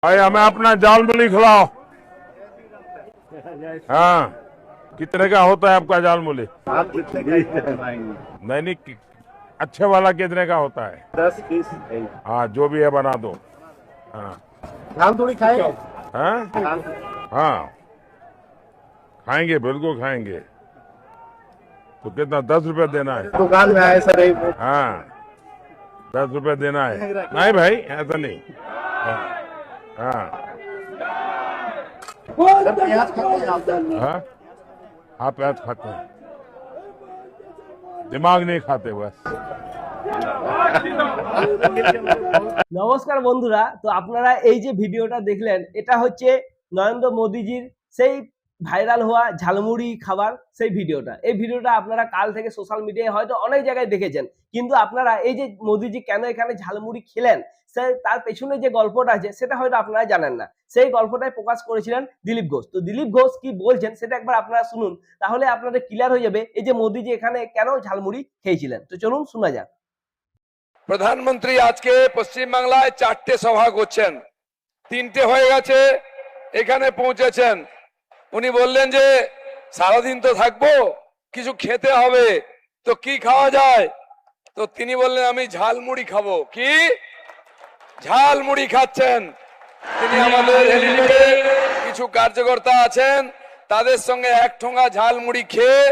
भाई हमें अपना जाल मूली खिलाओ। हाँ, कितने का होता है आपका जाल मूली? आप कितने का खिलाएंगे? नहीं, अच्छे वाला कितने का होता है? 10-20। हाँ, जो भी है बना दो। हाँ हम थोड़ी खाएंगे। हाँ हाँ, खाएंगे, बिल्कुल खाएंगे। तो कितना, 10 रुपए देना है? दुकान में आए सर, हाँ, 10 रुपए देना है। नहीं भाई, ऐसा नहीं। हाँ हाँ प्याज खाते हैं आप? हाँ, आप प्याज खाते हैं, दिमाग नहीं खाते बस। নমস্কার বন্ধুরা, তো আপনারা এই যে ভিডিওটা দেখলেন, এটা হচ্ছে নরেন্দ্র মোদীজির সেই ভাইরাল হওয়া ঝালমুড়ি খাবার সেই ভিডিওটা। এই ভিডিওটা আপনারা কাল থেকে সোশ্যাল মিডিয়ায় হয়তো অনেক জায়গায় দেখেছেন, কিন্তু আপনারা এই যে মোদীজি কেন এখানে ঝালমুড়ি খেলেন, সে তার পেছনে যে গল্পটা আছে সেটা হয়তো আপনারা জানেন না। সেই গল্পটাই প্রকাশ করেছিলেন দিলীপ ঘোষ। তো দিলীপ ঘোষ কি বলছেন সেটা একবার আপনারা শুনুন, তাহলে আপনাদের ক্লিয়ার হয়ে যাবে এই যে মোদীজি এখানে কেন ঝালমুড়ি খেয়েছিলেন। তো চলুন শোনা যাক। প্রধানমন্ত্রী আজকে পশ্চিমবাংলায় 4টে সভা করছেন, 3টে হয়ে গেছে, এখানে পৌঁছেছেন। উনি বললেন যে সারাদিন তো থাকবো, কিছু খেতে হবে, তো কি খাওয়া যায়? তো তিনি বললেন আমি ঝালমুড়ি খাবো। কি ঝালমুড়ি খাচ্ছেন? তিনি আমাদের হেলিপ্যাডে কিছু কার্যকর্তা আছেন, তাদের সঙ্গে 1 ঠোঙা ঝালমুড়ি খেয়ে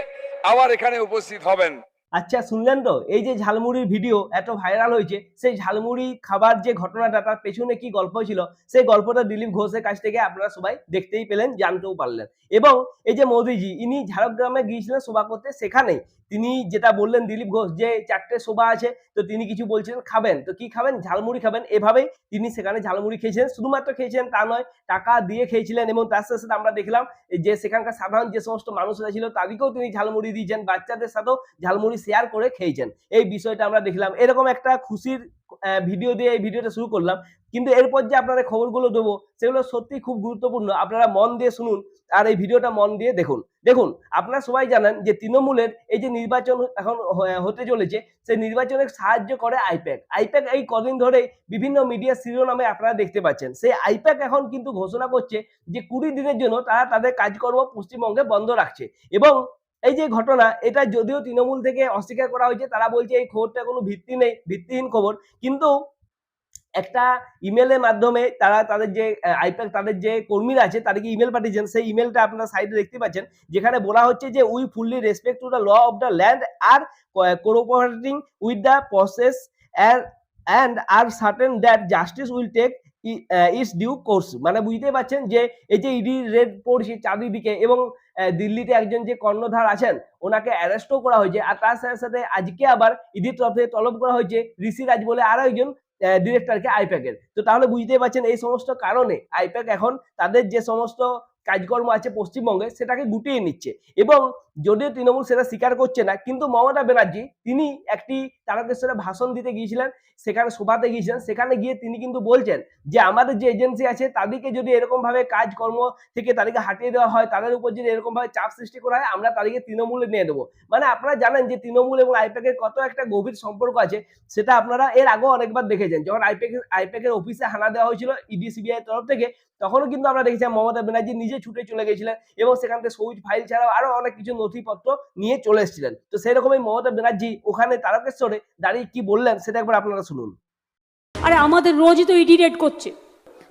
আবার এখানে উপস্থিত হবেন। আচ্ছা, শুনলেন তো এই যে ঝালমুড়ির ভিডিও এত ভাইরাল হয়েছে, সেই ঝালমুড়ি খাবার যে ঘটনাটা, তার পেছনে কি গল্প ছিল সেই গল্পটা দিলীপ ঘোষের কাছ থেকে আপনারা সবাই দেখতেই পেলেন, জানতেও পারলেন। এবং এই যে মোদিজি ইনি ঝাড়গ্রামে গিয়েছিলেন সভা করতে, সেখানেই তিনি যেটা বললেন দিলীপ ঘোষ যে 4টে সভা আছে, তো তিনি কিছু বলছিলেন খাবেন, তো কি খাবেন, ঝালমুড়ি খাবেন, এভাবেই তিনি সেখানে ঝালমুড়ি খেয়েছিলেন। শুধুমাত্র খেয়েছিলেন তা নয়, টাকা দিয়ে খেয়েছিলেন। এবং তার সাথে সাথে আমরা দেখলাম যে সেখানকার সাধারণ যে সমস্ত মানুষরা ছিল তাদেরকেও তিনি ঝালমুড়ি দিয়েছেন, বাচ্চাদের সাথেও ঝালমুড়ি শেয়ার করে খেয়েছেন। এই বিষয়টা আমরা দেখলাম। এরকম একটা খুশির ভিডিও দিয়ে এই ভিডিওটা শুরু করলাম, কিন্তু এরপর যে আপনারা খবরগুলো দেবো সেগুলো সত্যি খুব গুরুত্বপূর্ণ। আপনারা মন দিয়ে শুনুন আর এই ভিডিওটা মন দিয়ে দেখুন। দেখুন, আপনারা সবাই জানেন যে তৃণমূলের এই যে নির্বাচন এখন হতে চলেছে, সেই নির্বাচনে সাহায্য করে আইপ্যাক। আইপ্যাক এই কদিন ধরে বিভিন্ন মিডিয়া শিরোনামে আপনারা দেখতে পাচ্ছেন। সেই আইপ্যাক এখন কিন্তু ঘোষণা করছে যে 20 দিনের জন্য তারা তাদের কাজকর্ম পশ্চিমবঙ্গে বন্ধ রাখছে। এবং এই যে ঘটনা, এটা যদিও তৃণমূল থেকে অস্বীকার করা হয়েছে, তারা বলছে এই খবরটা কোনো ভিত্তি নেই, ভিত্তিহীন খবর। কিন্তু একটা ইমেলের মাধ্যমে তারা তাদের যে আইপ্যাক তাদের যে কর্মীরা আছে তাদেরকে ইমেল পাঠিয়েছেন। সেই ইমেলটা আপনারা সাইডে দেখতে পাচ্ছেন, যেখানে বলা হচ্ছে যে we fully respect to the law of the land are cooperating with the process and are certain that justice will take its due course। মানে বুঝতে পারছেন যে এই যে ইডি রেড পড়ছে চারিদিকে, এবং দিল্লিতে একজন যে কর্ণধার আছেন ওনাকে অ্যারেস্টও করা হয়েছে। আর তার সাথে সাথে আজকে আবার ইডির তরফে তলব করা হয়েছে ঋষিরাজ বলে আরো একজন ডিরেক্টরকে আইপ্যাকের। তো তাহলে বুঝতে পারছেন এই সমস্ত কারণে আইপ্যাক এখন তাদের যে সমস্ত কাজকর্ম আছে পশ্চিমবঙ্গে সেটাকে গুটিয়ে নিচ্ছে। এবং যদিও তৃণমূল সেটা স্বীকার করছে না, কিন্তু মমতা ব্যানার্জি তিনি একটি তারকেশ্বরে ভাষণ দিতে গিয়েছিলেন, সেখানে সভাতে গিয়েছিলেন। সেখানে গিয়ে তিনি কিন্তু বলছেন যে আমাদের যে এজেন্সি আছে তাদেরকে যদি এরকম ভাবে কাজকর্ম থেকে তাদেরকে হাটিয়ে দেওয়া হয়, তাদের উপর যদি এরকম ভাবে চাপ সৃষ্টি করা হয়, আমরা তাদেরকে তৃণমূলে নিয়ে দেবো। মানে আপনারা জানেন যে তৃণমূল এবং আইপ্যাকের কত একটা গভীর সম্পর্ক আছে, সেটা আপনারা এর আগেও অনেকবার দেখেছেন। যখন আইপ্যাকের অফিসে হানা দেওয়া হয়েছিল ইডি সিবিআই তরফ থেকে, তখনও কিন্তু আমরা দেখেছিলাম মমতা ব্যানার্জি নিজে ছুটে চলে গেছিলেন এবং সেখান থেকে সবুজ ফাইল ছাড়াও আরো অনেক কিছু নথিপত্র নিয়ে চলে এসেছিলেন। তো সেই রকমই মমতা ব্যানার্জি ওখানে তারকেশ্বরে দাঁড়িয়ে কি বললেন সেটা একবার আপনারা শুনুন। আরে আমাদের রোজই তো ইডি রেড করছে,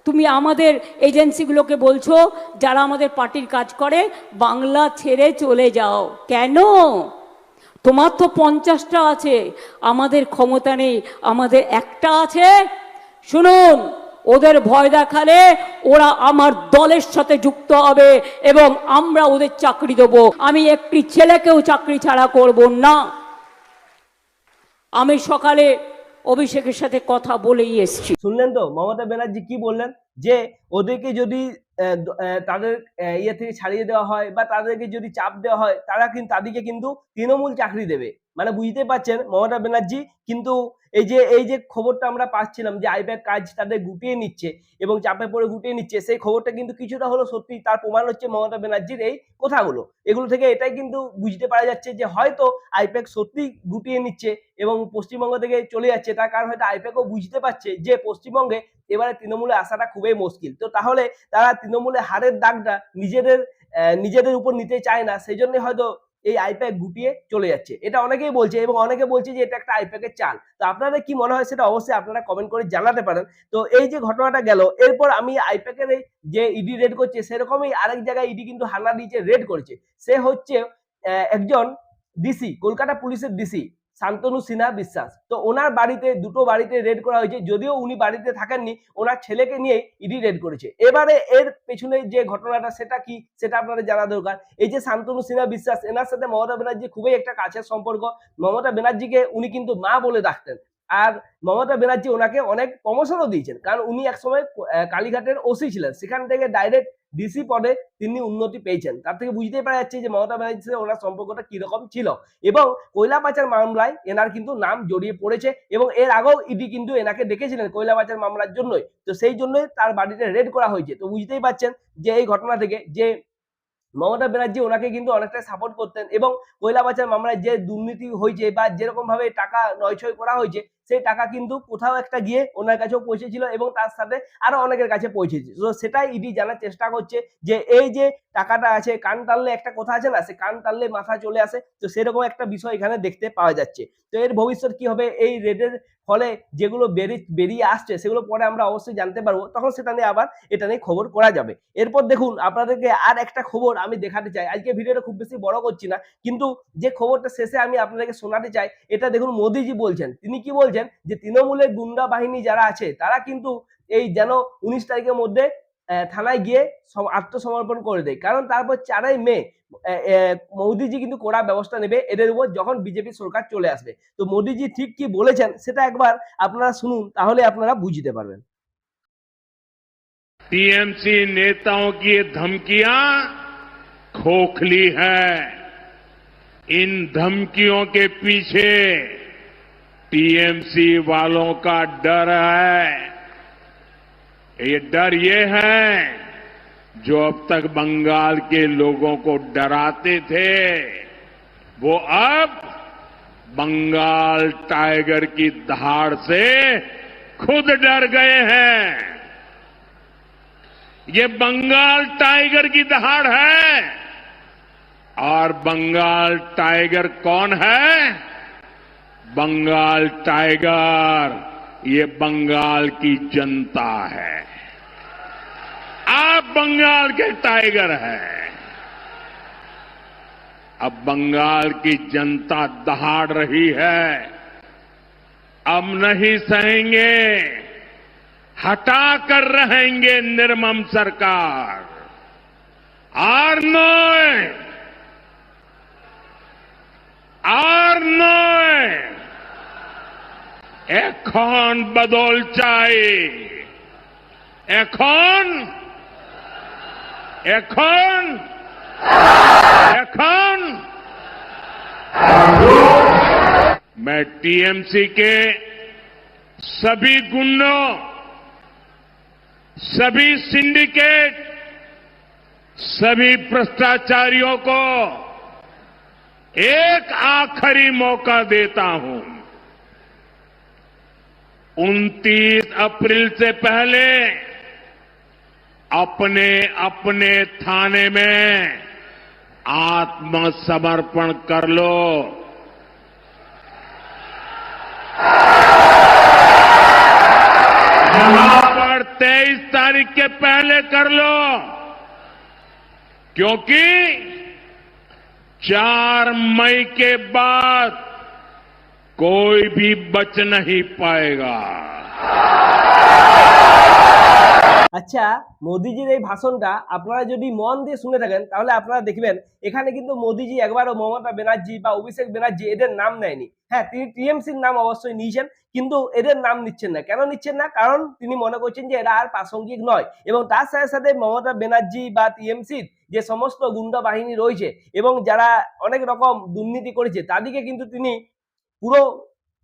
তুমি আমাদের এজেন্সিগুলোকে বলছো যারা আমাদের পার্টির কাজ করে বাংলা ছেড়ে চলে যাও কেন? তোমার তো 50টা আছে, আমাদের ক্ষমতা নেই, আমাদের একটা আছে। শুনুন, ওদের ভয় দেখালে ওরা আমার দলের সাথে যুক্ত হবে এবং আমরা ওদের চাকরি দেবো। আমি একটি ছেলেকেও চাকরি ছাড়া করব না। আমি সকালে অভিষেকের সাথে কথা বলেই এসছি। শুনলেন তো মমতা ব্যানার্জি কি বললেন, যে ওদেরকে যদি তাদের ইয়ে থেকে ছাড়িয়ে দেওয়া হয় বা তাদেরকে যদি চাপ দেওয়া হয়, তারা কিন্তু তাদেরকে কিন্তু তৃণমূল চাকরি দেবে। মানে বুঝতে পারছেন মমতা ব্যানার্জি কিন্তু এই যে খবরটা আমরা পাচ্ছিলাম যে আইপ্যাক কাজ তাদের গুটিয়ে নিচ্ছে এবং চাপে পড়ে গুটিয়ে নিচ্ছে, সেই খবরটা কিন্তু কিছুটা হলো সত্যি। তার প্রমাণ হচ্ছে মমতা ব্যানার্জির এই কথাগুলো। এগুলো থেকে এটাই কিন্তু বুঝতে পারা যাচ্ছে যে হয়তো আইপ্যাক সত্যি গুটিয়ে নিচ্ছে এবং পশ্চিমবঙ্গ থেকে চলে যাচ্ছে। তার কারণ হয়তো আইপ্যাকও বুঝতে পারছে যে পশ্চিমবঙ্গে এবারে তৃণমূলে আসাটা খুবই মুশকিল। তো তাহলে তারা তৃণমূলে হারের দাগটা নিজেদের উপর নিতে চায় না, সেই জন্য হয়তো এই আইপ্যাক গুটিয়ে চলে যাচ্ছে। এটা অনেকেই বলছে এবং অনেকে বলছে যে এটা একটা আইপ্যাকের চাল। তো আপনাদের কি মনে হয় সেটা অবশ্যই আপনারা কমেন্ট করে জানাতে পারেন। তো এই যে ঘটনাটা গেল, এরপর আমি আইপ্যাকের এই যে ইডি রেড করছে সেরকমই আরেক জায়গায় ইডি কিন্তু হানা দিয়েছে, রেড করেছে। সে হচ্ছে একজন ডিসি, কলকাতা পুলিশের ডিসি শান্তনু সিনহা বিশ্বাস। তো ওনার বাড়িতে, দুটো বাড়িতে রেড করা হয়েছে, যদিও উনি বাড়িতে থাকেননি, ওনার ছেলেকে নিয়ে ইডি রেড করেছে। এবারে এর পেছনে যে ঘটনাটা সেটা কি সেটা আপনাদের জানা দরকার। এই যে শান্তনু সিনহা বিশ্বাস, এনার সাথে মমতা ব্যানার্জি খুবই একটা কাছের সম্পর্ক। মমতা ব্যানার্জিকে উনি কিন্তু মা বলে ডাকতেন, আর মমতা ব্যানার্জি ওনাকে অনেক প্রমোশনও দিয়েছেন, কারণ উনি একসময় কালীঘাটের ওসি ছিলেন, সেখান থেকে ডাইরেক্ট ডিসি পদে তিনি উন্নতি পেয়েছেন। তার থেকে বুঝতেই পারা যাচ্ছে যে মমতা ব্যানার্জির সাথে ওনার সম্পর্কটা কিরকম ছিল। এবং কয়লা পাচার মামলায় এনার কিন্তু নাম জড়িয়ে পড়েছে এবং এর আগেও ইডি কিন্তু এনাকে ডেকেছিলেন কয়লা পাচার মামলার জন্যই। তো সেই জন্যই তার বাড়িতে রেড করা হয়েছে। তো বুঝতেই পারছেন যে এই ঘটনা থেকে যে মমতা ব্যানার্জি ওনাকে কিন্তু অনেকটা সাপোর্ট করতেন এবং কয়লা পাচার মামলায় যে দুর্নীতি হয়েছে বা যেরকম ভাবে টাকা নয়ছয় করা হয়েছে, সেই টাকা কিন্তু কোথাও একটা গিয়ে ওনার কাছেও পৌঁছেছিল এবং তার সাথে আরো অনেকের কাছে পৌঁছেছে। তো সেটাই ইডি জানার চেষ্টা করছে যে এই যে টাকাটা আছে, কান টানলে একটা কথা আছে না, সে কান টানলে মাথা চলে আসে। তো সেরকম একটা বিষয় এখানে দেখতে পাওয়া যাচ্ছে। তো এর ভবিষ্যৎ কি হবে, এই রেডের ফলে যেগুলো বেরিয়ে আসছে সেগুলো পরে আমরা অবশ্যই জানতে পারবো, তখন সেটা নিয়ে আবার এটা নিয়ে খবর করা যাবে। এরপর দেখুন আপনাদেরকে আর একটা খবর আমি দেখাতে চাই। আজকে ভিডিওটা খুব বেশি বড় করছি না, কিন্তু যে খবরটা শেষে আমি আপনাদেরকে শোনাতে চাই, এটা দেখুন মোদিজি বলছেন। তিনি কি বলছেন যে তৃণমূলের গুন্ডা বাহিনী যারা আছে তারা কিন্তু এই যেন 19 তারিখের মধ্যে থানায় গিয়ে আত্মসমর্পণ করে দেয়, কারণ তারপর 4ই মে মোদিজি কিন্তু কড়া ব্যবস্থা নেবে এদের উপর যখন বিজেপি সরকার চলে আসবে। তো মোদিজি ঠিক কি বলেছেন সেটা একবার আপনারা শুনুন, তাহলে আপনারা বুঝতে পারবেন। टीएमसी नेताओं की ये धमकियां खोखली है। इन धमकियों के पीछे टीएमसी वालों का डर है। ये डर ये है जो अब तक बंगाल के लोगों को डराते थे, वो अब बंगाल टाइगर की दहाड़ से खुद डर गए हैं। ये बंगाल टाइगर की दहाड़ है और बंगाल टाइगर कौन है? बंगाल टाइगर ये बंगाल की जनता है। आप बंगाल के टाइगर हैं। अब बंगाल की जनता दहाड़ रही है, अब नहीं सहेंगे, हटा कर रहेंगे निर्मम सरकार। আর নয়, এখন বদল চাই। এখন मैं टीएमसी के सभी गुंडों, सभी सिंडिकेट, सभी भ्रष्टाचारियों को एक आखिरी मौका देता हूं। 29 अप्रैल से पहले अपने अपने थाने में आत्मसमर्पण कर लो। यहां पर 23 तारीख के पहले कर लो, क्योंकि 4 मई के बाद कोई भी बच नहीं पाएगा। আচ্ছা, মোদিজির এই ভাষণটা আপনারা যদি মন দিয়ে শুনে থাকেন তাহলে আপনারা দেখবেন এখানে কিন্তু মোদিজি একবারও মমতা ব্যানার্জি বা অভিষেক ব্যানার্জি এদের নাম নেয়নি। হ্যাঁ, তিনি টিএমসির নাম অবশ্যই নিয়েছেন, কিন্তু এদের নাম নিচ্ছেন না। কেন নিচ্ছেন না? কারণ তিনি মনে করছেন যে এরা আর প্রাসঙ্গিক নয়। এবং তার সাথে সাথে মমতা ব্যানার্জি বা টিএমসির যে সমস্ত গুন্ডা বাহিনী রয়েছে এবং যারা অনেক রকম দুর্নীতি করেছে তাদেরকে কিন্তু তিনি পুরো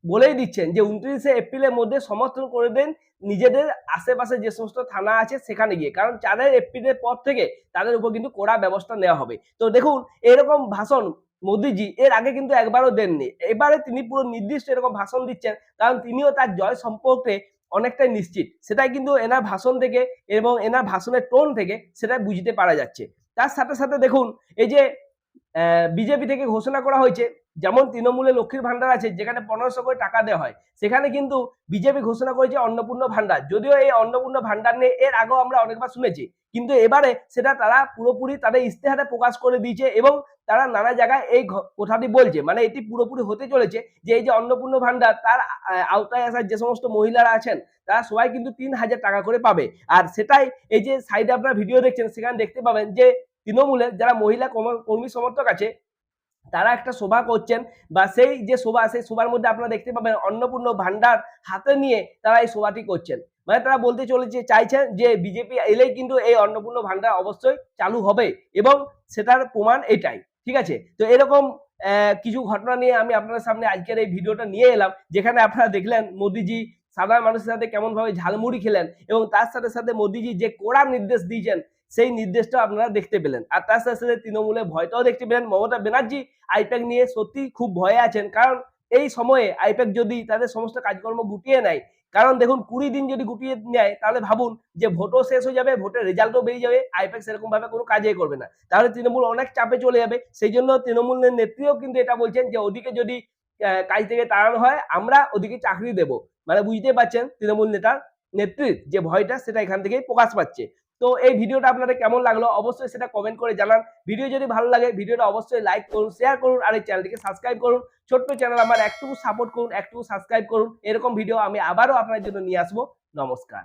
বলেই দিচ্ছেন যে 29শে এপ্রিলের মধ্যে সমর্থন করে দেন নিজেদের আশেপাশে যে সমস্ত থানা আছে সেখানে গিয়ে, কারণ 4 এপ্রিলের পর থেকে তাদের উপর কিন্তু কড়া ব্যবস্থা নেওয়া হবে। তো দেখুন এরকম ভাষণ মোদিজি এর আগে কিন্তু একবারও দেননি, এবারে তিনি পুরো নির্দিষ্ট এরকম ভাষণ দিচ্ছেন, কারণ তিনিও তার জয় সম্পর্কে অনেকটাই নিশ্চিত, সেটাই কিন্তু এনার ভাষণ থেকে এবং এনার ভাষণের টোন থেকে সেটা বুঝতে পারা যাচ্ছে। তার সাথে সাথে দেখুন এই যে বিজেপি থেকে ঘোষণা করা হয়েছে, যেমন তৃণমূলে লক্ষ্মীর ভান্ডার আছে যেখানে 1500 করে টাকা দেওয়া হয়, সেখানে কিন্তু বিজেপি ঘোষণা করেছে অন্নপূর্ণ ভান্ডার। যদিও এই অন্নপূর্ণ ভান্ডার নিয়ে এর আগেও আমরা অনেকবার শুনেছি, কিন্তু এবারে সেটা তারা পুরোপুরি তাদের ইস্তেহারে প্রকাশ করে দিয়েছে এবং তারা নানা জায়গায় এই কথাটি বলছে, মানে এটি পুরোপুরি হতে চলেছে যে এই যে অন্নপূর্ণ ভান্ডার তার আওতায় আসা যে সমস্ত মহিলারা আছেন তারা সবাই কিন্তু 3000 টাকা করে পাবে। আর সেটাই এই যে সাইডে আপনারা ভিডিও দেখছেন সেখানে দেখতে পাবেন যে তৃণমূলের যারা মহিলা কর্মী সমর্থক আছে তারা একটা সভা করছেন, বা সেই যে সভা সেই সভার মধ্যে আপনারা দেখতে পাবেন অন্নপূর্ণ ভান্ডার হাতে নিয়ে তারা এই সভাটি করছেন। মানে তারা বলতে চলেছে চাইছেন যে বিজেপি এলেই কিন্তু এই অন্নপূর্ণ ভান্ডার অবশ্যই চালু হবে এবং সেটার প্রমাণ এটাই। ঠিক আছে, তো এরকম কিছু ঘটনা নিয়ে আমি আপনাদের সামনে আজকের এই ভিডিওটা নিয়ে এলাম, যেখানে আপনারা দেখলেন মোদিজি সাধারণ মানুষের সাথে কেমন ভাবে ঝালমুড়ি খেলেন এবং তার সাথে সাথে মোদিজি যে কড়া নির্দেশ দিয়েছেন সেই নির্দেশটা আপনারা দেখতে পেলেন। আর তার সাথে সাথে তৃণমূলের ভয়টাও দেখতে পেলেন। মমতা ব্যানার্জি আইপ্যাক নিয়ে সত্যি খুব ভয়ে আছেন, কারণ এই সময়ে আইপ্যাক যদি তাদের সমস্ত কাজকর্ম গুটিয়ে নেয়, কারণ দেখুন 20 দিন যদি গুটিয়ে নেয় তাহলে ভাবুন যে ভোটও শেষ হয়ে যাবে, ভোটের রেজাল্টও বেরিয়ে যাবে, আইপ্যাক সেরকম ভাবে কোনো কাজই করবে না, তাহলে তৃণমূল অনেক চাপে চলে যাবে। সেই জন্য তৃণমূলের নেত্রীও কিন্তু এটা বলছেন যে ওদিকে যদি কাজ থেকে তাড়ানো হয় আমরা ওদিকে চাকরি দেব। মানে বুঝতেই পারছেন তৃণমূল নেতার নেত্রীর যে ভয়টা সেটা এখান থেকেই প্রকাশ পাচ্ছে। তো এই ভিডিওটা আপনাদের কেমন লাগলো অবশ্যই সেটা কমেন্ট করে জানান। ভিডিও যদি ভালো লাগে ভিডিওটা অবশ্যই লাইক করুন, শেয়ার করুন আর এই চ্যানেলটিকে সাবস্ক্রাইব করুন। ছোট্ট চ্যানেল আমার একটু সাপোর্ট করুন, একটু সাবস্ক্রাইব করুন। এরকম ভিডিও আমি আবারও আপনাদের জন্য নিয়ে আসবো। নমস্কার।